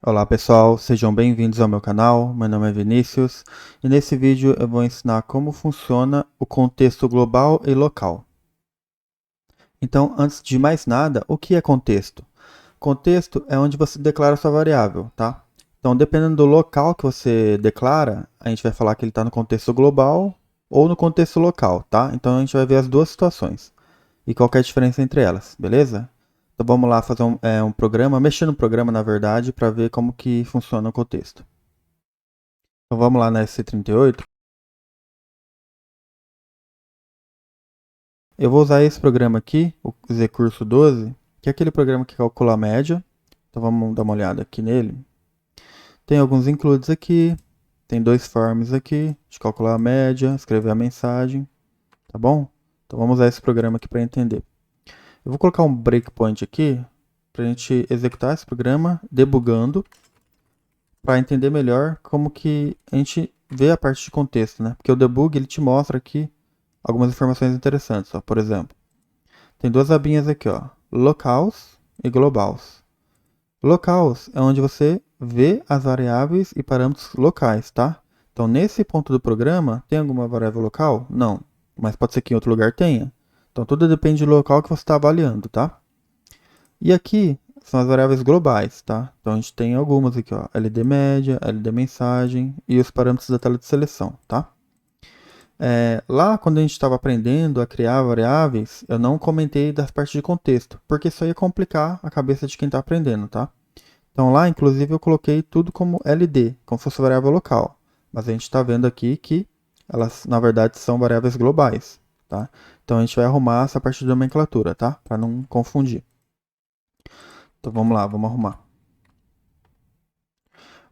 Olá pessoal, sejam bem-vindos ao meu canal. Meu nome é Vinícius e nesse vídeo eu vou ensinar como funciona o contexto global e local. Então, antes de mais nada, o que é contexto? Contexto é onde você declara sua variável, tá? Então, dependendo do local que você declara, a gente vai falar que ele está no contexto global ou no contexto local, tá? Então, a gente vai ver as duas situações e qual que é a diferença entre elas, beleza? Então vamos lá fazer um programa, mexer no programa na verdade, para ver como que funciona o contexto. Então vamos lá na SC38. Eu vou usar esse programa aqui, o Zcurso 12, que é aquele programa que calcula a média. Então vamos dar uma olhada aqui nele. Tem alguns includes aqui, tem dois forms aqui, de calcular a média, escrever a mensagem, tá bom? Então vamos usar esse programa aqui para entender. Eu vou colocar um breakpoint aqui, para a gente executar esse programa, debugando, para entender melhor como que a gente vê a parte de contexto, né? Porque o debug ele te mostra aqui algumas informações interessantes, ó. Por exemplo, tem duas abinhas aqui, ó, locals e globals. Locals é onde você vê as variáveis e parâmetros locais, tá? Então, nesse ponto do programa, tem alguma variável local? Não, mas pode ser que em outro lugar tenha. Então, tudo depende do local que você está avaliando, tá? E aqui são as variáveis globais, tá? Então, a gente tem algumas aqui, ó, LD média, LD mensagem e os parâmetros da tela de seleção, tá? Lá, quando a gente estava aprendendo a criar variáveis, eu não comentei das partes de contexto, porque isso ia complicar a cabeça de quem está aprendendo, tá? Então lá, inclusive, eu coloquei tudo como LD, como se fosse variável local. Mas a gente está vendo aqui que elas, na verdade, são variáveis globais, tá? Então a gente vai arrumar essa parte de nomenclatura, tá? Para não confundir. Então vamos lá, vamos arrumar.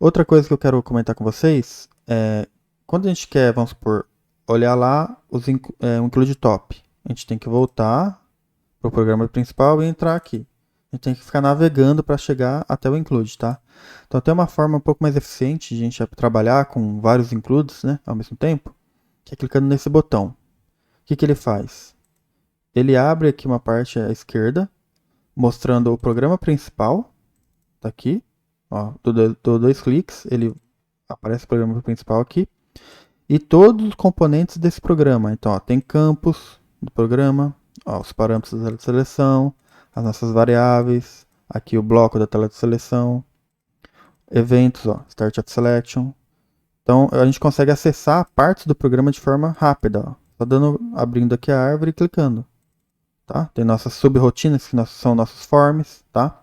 Outra coisa que eu quero comentar com vocês é quando a gente quer, vamos supor, olhar lá o include top, a gente tem que voltar para o programa principal e entrar aqui. A gente tem que ficar navegando para chegar até o include, tá? Então tem uma forma um pouco mais eficiente de a gente trabalhar com vários includes, né, ao mesmo tempo, que é clicando nesse botão. O que que ele faz? Ele abre aqui uma parte à esquerda, mostrando o programa principal, tá aqui, ó, dou dois cliques, ele aparece o programa principal aqui, e todos os componentes desse programa. Então, ó, tem campos do programa, ó, os parâmetros da tela de seleção, as nossas variáveis, aqui o bloco da tela de seleção, eventos, ó, Start at Selection. Então, a gente consegue acessar partes do programa de forma rápida, ó, só abrindo aqui a árvore e clicando. Tá? Tem nossas subrotinas, que são nossos forms, tá?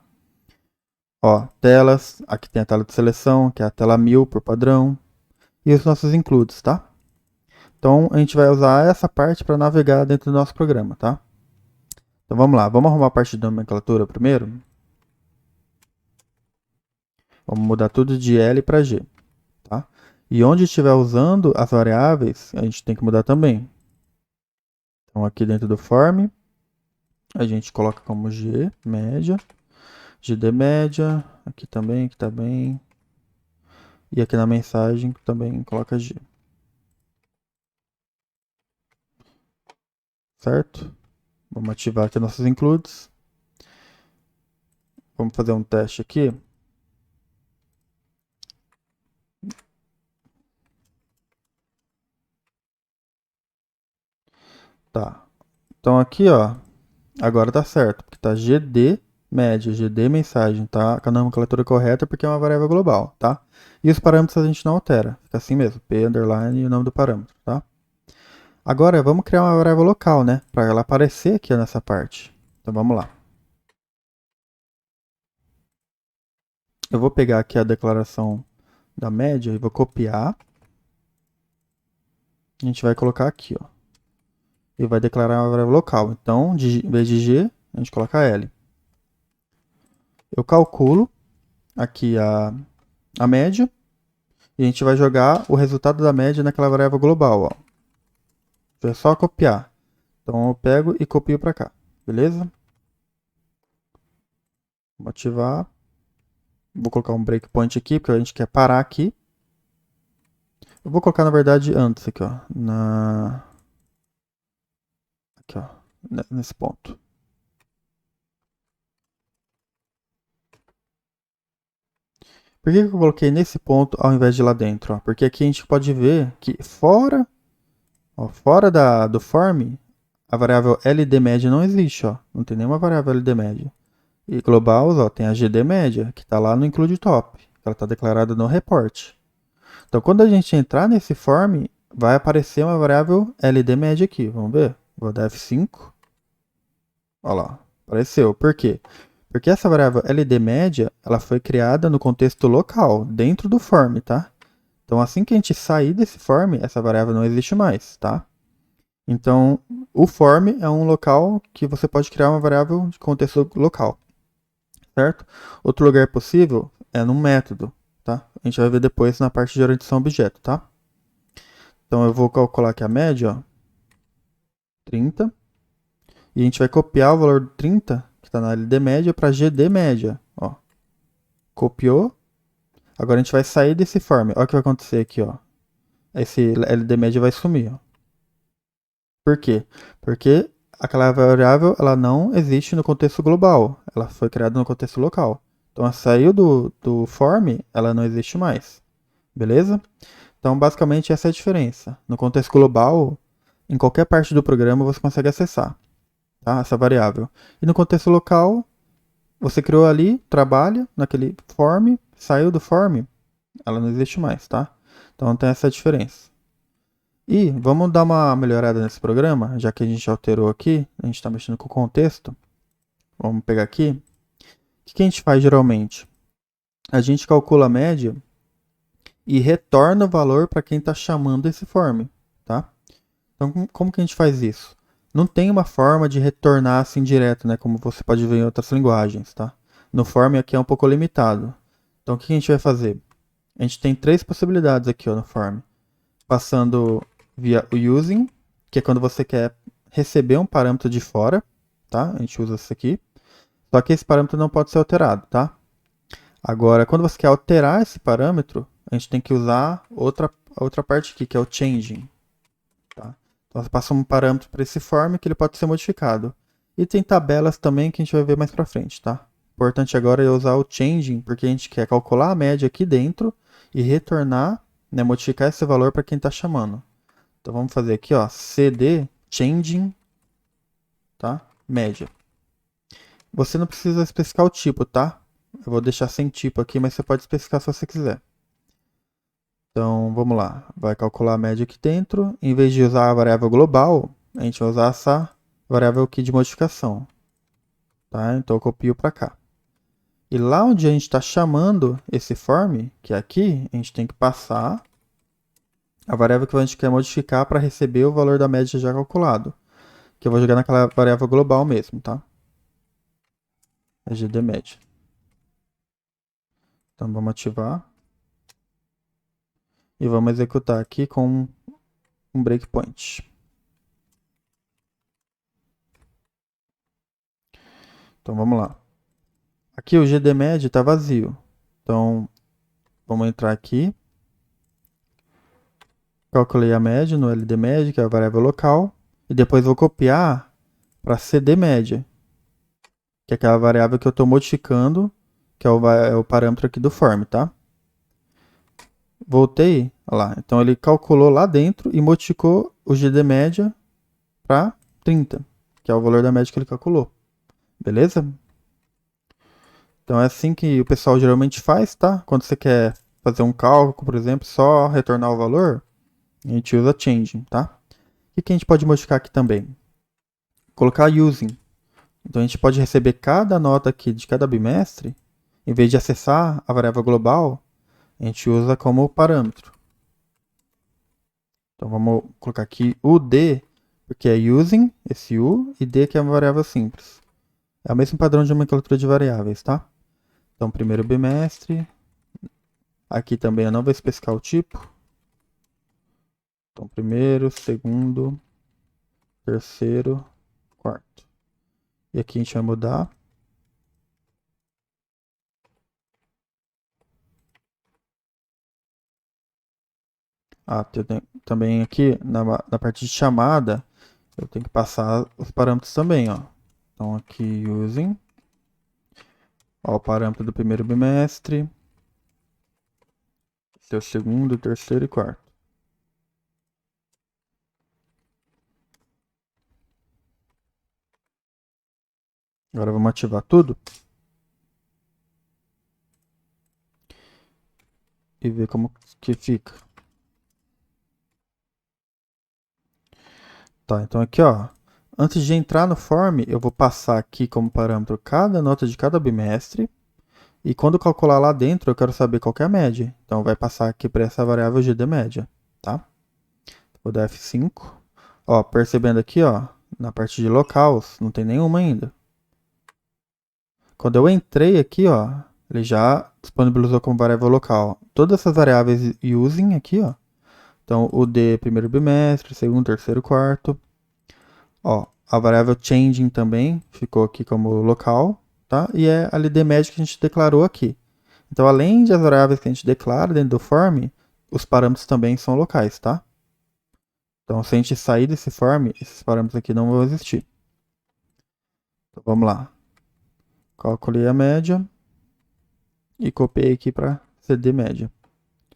Ó, telas, aqui tem a tela de seleção, que é a tela 1000 por padrão, e os nossos includes, tá? Então a gente vai usar essa parte para navegar dentro do nosso programa, tá? Então vamos lá, vamos arrumar a parte de nomenclatura primeiro. Vamos mudar tudo de L para G, tá? E onde estiver usando as variáveis, a gente tem que mudar também. Então aqui dentro do form, a gente coloca como G, média, GD média, aqui tá bem. E aqui na mensagem também coloca G. Certo? Vamos ativar aqui nossos includes. Vamos fazer um teste aqui. Tá. Então aqui, ó, agora tá certo, porque tá GD média, GD mensagem, tá? Com a nomenclatura correta porque é uma variável global, tá? E os parâmetros a gente não altera, fica assim mesmo, P underline e o nome do parâmetro, tá? Agora vamos criar uma variável local, né? Para ela aparecer aqui nessa parte. Então vamos lá. Eu vou pegar aqui a declaração da média e vou copiar. A gente vai colocar aqui, ó. E vai declarar uma variável local. Então, em vez de G, a gente coloca L. Eu calculo aqui a média e a gente vai jogar o resultado da média naquela variável global, ó. É só copiar. Então eu pego e copio para cá, beleza? Vou ativar. Vou colocar um breakpoint aqui, porque a gente quer parar aqui. Eu vou colocar, na verdade, antes aqui, ó. Aqui, ó. Nesse ponto. Por que eu coloquei nesse ponto ao invés de lá dentro? Ó? Porque aqui a gente pode ver que fora, ó, fora do form, a variável LD média não existe. Ó. Não tem nenhuma variável LD média. E global, ó, tem a GD média, que está lá no include top. Ela está declarada no report. Então, quando a gente entrar nesse form, vai aparecer uma variável LD média aqui. Vamos ver? Vou dar F5. Olha lá, apareceu. Por quê? Porque essa variável LD média, ela foi criada no contexto local, dentro do form, tá? Então, assim que a gente sair desse form, essa variável não existe mais, tá? Então, o form é um local que você pode criar uma variável de contexto local, certo? Outro lugar possível é no método, tá? A gente vai ver depois na parte de orientação objeto, tá? Então, eu vou calcular aqui a média, ó, 30. E a gente vai copiar o valor 30, que está na LD média, para GD média, ó. Copiou. Agora a gente vai sair desse form. Olha o que vai acontecer aqui, ó. Esse LD média vai sumir, ó. Por quê? Porque aquela variável ela não existe no contexto global. Ela foi criada no contexto local. Então ela saiu do form, ela não existe mais. Beleza? Então basicamente essa é a diferença. No contexto global, em qualquer parte do programa você consegue acessar, tá? Essa variável. E no contexto local, você criou ali, trabalha naquele form, saiu do form, ela não existe mais, tá? Então tem essa diferença. E vamos dar uma melhorada nesse programa, já que a gente alterou aqui, a gente está mexendo com o contexto. Vamos pegar aqui. O que a gente faz geralmente? A gente calcula a média e retorna o valor para quem está chamando esse form, tá? Então como que a gente faz isso? Não tem uma forma de retornar assim direto, né? Como você pode ver em outras linguagens, tá? No form aqui é um pouco limitado. Então o que a gente vai fazer? A gente tem três possibilidades aqui ó, no form. Passando via o using, que é quando você quer receber um parâmetro de fora, tá? A gente usa isso aqui. Só que esse parâmetro não pode ser alterado, tá? Agora, quando você quer alterar esse parâmetro, a gente tem que usar outra parte aqui, que é o changing, tá? Então você passa um parâmetro para esse form que ele pode ser modificado. E tem tabelas também que a gente vai ver mais para frente, tá? O importante agora é usar o changing, porque a gente quer calcular a média aqui dentro e retornar, né, modificar esse valor para quem está chamando. Então vamos fazer aqui, ó, cd changing, tá? Média. Você não precisa especificar o tipo, tá? Eu vou deixar sem tipo aqui, mas você pode especificar se você quiser. Então vamos lá, vai calcular a média aqui dentro. Em vez de usar a variável global, a gente vai usar essa variável aqui de modificação, tá? Então eu copio para cá. E lá onde a gente está chamando esse form, que é aqui, a gente tem que passar a variável que a gente quer modificar para receber o valor da média já calculado. Que eu vou jogar naquela variável global mesmo, tá? É GD média. Então vamos ativar. E vamos executar aqui com um breakpoint. Então vamos lá. Aqui o GD média está vazio. Então vamos entrar aqui. Calculei a média no LD média, que é a variável local. E depois vou copiar para CD média, que é aquela variável que eu estou modificando, que é o parâmetro aqui do form, tá? Voltei, olha lá. Então ele calculou lá dentro e modificou o GD média para 30, que é o valor da média que ele calculou. Beleza? Então é assim que o pessoal geralmente faz, tá? Quando você quer fazer um cálculo, por exemplo, só retornar o valor, a gente usa changing, tá? O que a gente pode modificar aqui também? Colocar using. Então a gente pode receber cada nota aqui de cada bimestre, em vez de acessar a variável global, a gente usa como parâmetro. Então vamos colocar aqui o D, porque é using, esse U, e D que é uma variável simples. É o mesmo padrão de nomenclatura de variáveis, tá? Então primeiro bimestre, aqui também eu não vou especificar o tipo. Então primeiro, segundo, terceiro, quarto. E aqui a gente vai mudar. Ah, também aqui na parte de chamada, eu tenho que passar os parâmetros também, ó. Então aqui using, ó, o parâmetro do primeiro bimestre, Esse é o segundo, terceiro e quarto. Agora vamos ativar tudo. E ver como que fica. Tá, então aqui ó. Antes de entrar no form, eu vou passar aqui como parâmetro cada nota de cada bimestre. E quando calcular lá dentro, eu quero saber qual que é a média. Então vai passar aqui para essa variável GD média, tá? Vou dar F5. Ó, percebendo aqui, ó, na parte de locals, não tem nenhuma ainda. Quando eu entrei aqui, ó, ele já disponibilizou como variável local todas essas variáveis using aqui, ó. Então, o D primeiro bimestre, segundo, terceiro, quarto. Ó, a variável changing também ficou aqui como local, tá? E é a LD média que a gente declarou aqui. Então, além das variáveis que a gente declara dentro do form, os parâmetros também são locais, tá? Então, se a gente sair desse form, esses parâmetros aqui não vão existir. Então, vamos lá. Calculei a média e copiei aqui para CD média.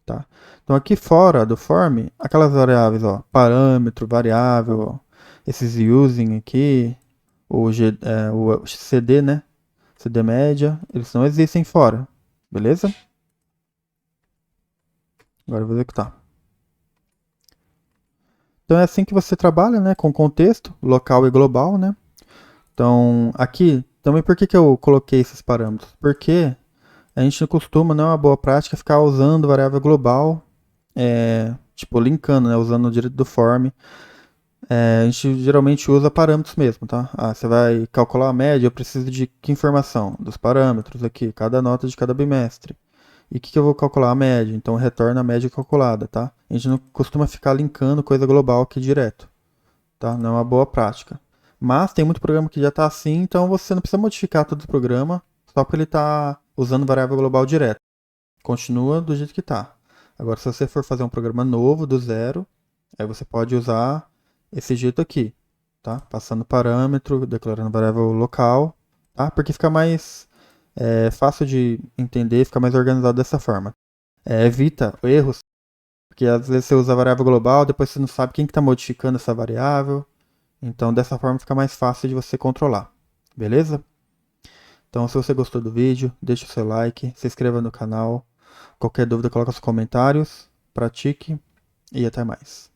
Tá? Então, aqui fora do form, aquelas variáveis, ó, parâmetro, variável, ó, esses using aqui, o CD, né? CD média, eles não existem fora. Beleza? Agora eu vou executar. Então é assim que você trabalha, né, com contexto, local e global, né? Então, aqui, também por que eu coloquei esses parâmetros? Porque a gente não costuma, não é uma boa prática, ficar usando variável global, tipo, linkando, né, usando o direito do form. A gente geralmente usa parâmetros mesmo, tá? Ah, você vai calcular a média, eu preciso de que informação? Dos parâmetros aqui, cada nota de cada bimestre. E o que eu vou calcular? A média. Então retorna a média calculada, tá? A gente não costuma ficar linkando coisa global aqui direto, tá? Não é uma boa prática. Mas tem muito programa que já está assim, então você não precisa modificar todo o programa só porque ele está usando variável global direto. Continua do jeito que está. Agora, se você for fazer um programa novo, do zero, aí você pode usar esse jeito aqui, tá? Passando parâmetro, declarando variável local, tá? Porque fica mais fácil de entender, fica mais organizado dessa forma. Evita erros, porque às vezes você usa a variável global, depois você não sabe quem que está modificando essa variável. Então, dessa forma fica mais fácil de você controlar. Beleza? Então, se você gostou do vídeo, deixe o seu like, se inscreva no canal. Qualquer dúvida, coloca os comentários. Pratique e até mais.